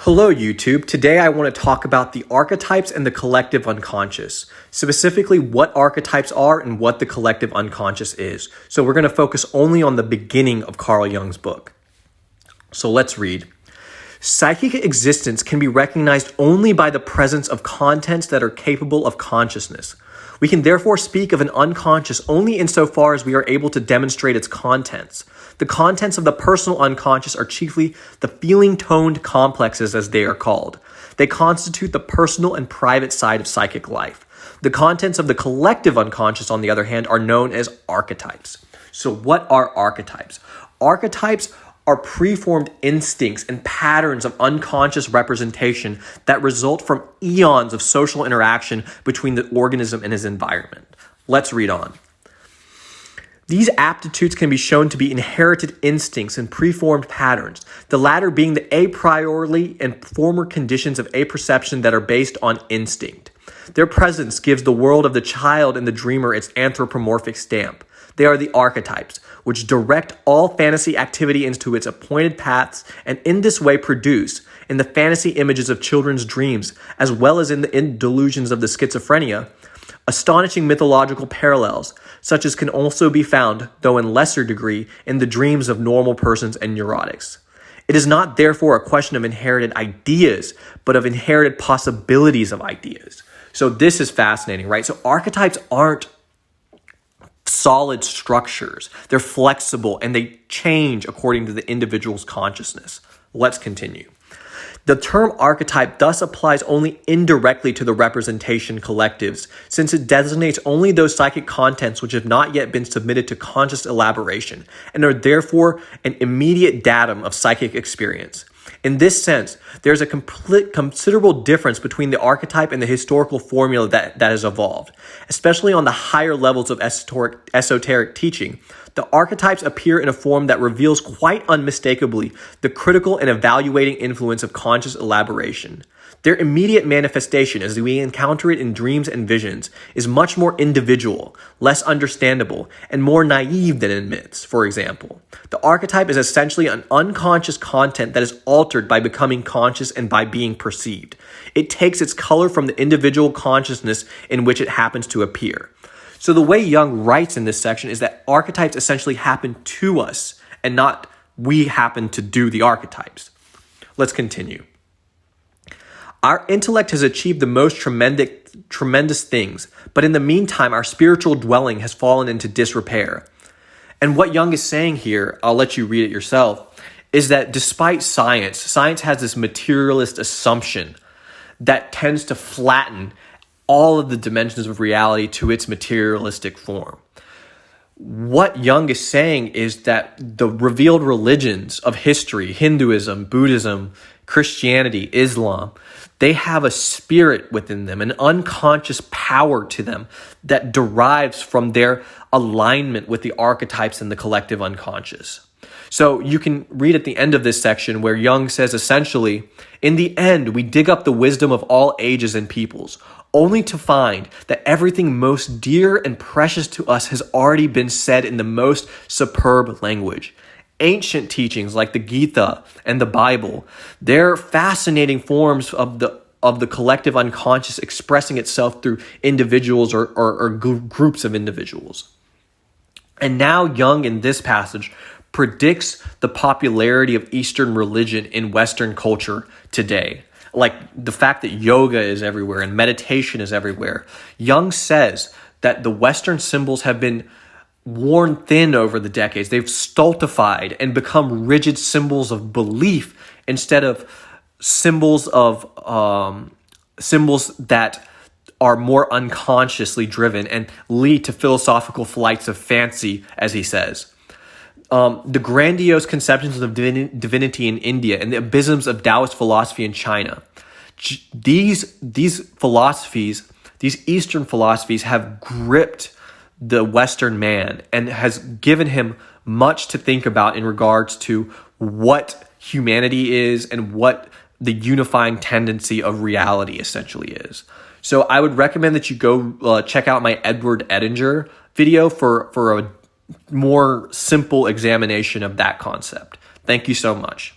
Hello YouTube, today I want to talk about the archetypes and the collective unconscious, specifically what archetypes are and what the collective unconscious is. So we're going to focus only on the beginning of Carl Jung's book. So let's read. Psychic existence can be recognized only by the presence of contents that are capable of consciousness. We can therefore speak of an unconscious only insofar as we are able to demonstrate its contents. The contents of the personal unconscious are chiefly the feeling-toned complexes, as they are called. They constitute the personal and private side of psychic life. The contents of the collective unconscious, on the other hand, are known as archetypes. So what are archetypes? Archetypes are preformed instincts and patterns of unconscious representation that result from eons of social interaction between the organism and his environment. Let's read on. These aptitudes can be shown to be inherited instincts and preformed patterns, the latter being the a priori and former conditions of apperception that are based on instinct. Their presence gives the world of the child and the dreamer its anthropomorphic stamp. They are the archetypes, which direct all fantasy activity into its appointed paths and in this way produce, in the fantasy images of children's dreams, as well as in the delusions of the schizophrenia, astonishing mythological parallels, such as can also be found, though in lesser degree, in the dreams of normal persons and neurotics. It is not therefore a question of inherited ideas, but of inherited possibilities of ideas. So this is fascinating, right? So archetypes aren't solid structures. They're flexible and they change according to the individual's consciousness. Let's continue. The term archetype thus applies only indirectly to the representation collectives, since it designates only those psychic contents which have not yet been submitted to conscious elaboration and are therefore an immediate datum of psychic experience. In this sense, there's a considerable difference between the archetype and the historical formula that has evolved. Especially on the higher levels of esoteric teaching, the archetypes appear in a form that reveals quite unmistakably the critical and evaluating influence of conscious elaboration. Their immediate manifestation, as we encounter it in dreams and visions, is much more individual, less understandable, and more naive than in myths, for example. The archetype is essentially an unconscious content that is altered by becoming conscious and by being perceived. It takes its color from the individual consciousness in which it happens to appear. So the way Jung writes in this section is that archetypes essentially happen to us and not we happen to do the archetypes. Let's continue. Our intellect has achieved the most tremendous things, but in the meantime, our spiritual dwelling has fallen into disrepair. And what Jung is saying here, I'll let you read it yourself, is that despite science has this materialist assumption that tends to flatten all of the dimensions of reality to its materialistic form. What Jung is saying is that the revealed religions of history, Hinduism, Buddhism, Christianity, Islam, they have a spirit within them, an unconscious power to them that derives from their alignment with the archetypes and the collective unconscious. So you can read at the end of this section where Jung says essentially, in the end, we dig up the wisdom of all ages and peoples, only to find that everything most dear and precious to us has already been said in the most superb language. Ancient teachings like the Gita and the Bible, they're fascinating forms of the collective unconscious expressing itself through individuals or groups of individuals. And now Jung in this passage predicts the popularity of Eastern religion in Western culture today. Like the fact that yoga is everywhere and meditation is everywhere. Jung says that the Western symbols have been worn thin over the decades. They've stultified and become rigid symbols of belief instead of symbols that are more unconsciously driven and lead to philosophical flights of fancy, as he says. The grandiose conceptions of divinity in India and the abysms of Taoist philosophy in China. These philosophies, these Eastern philosophies have gripped the Western man and has given him much to think about in regards to what humanity is and what the unifying tendency of reality essentially is. So I would recommend that you go check out my Edward Edinger video for a more simple examination of that concept. Thank you so much.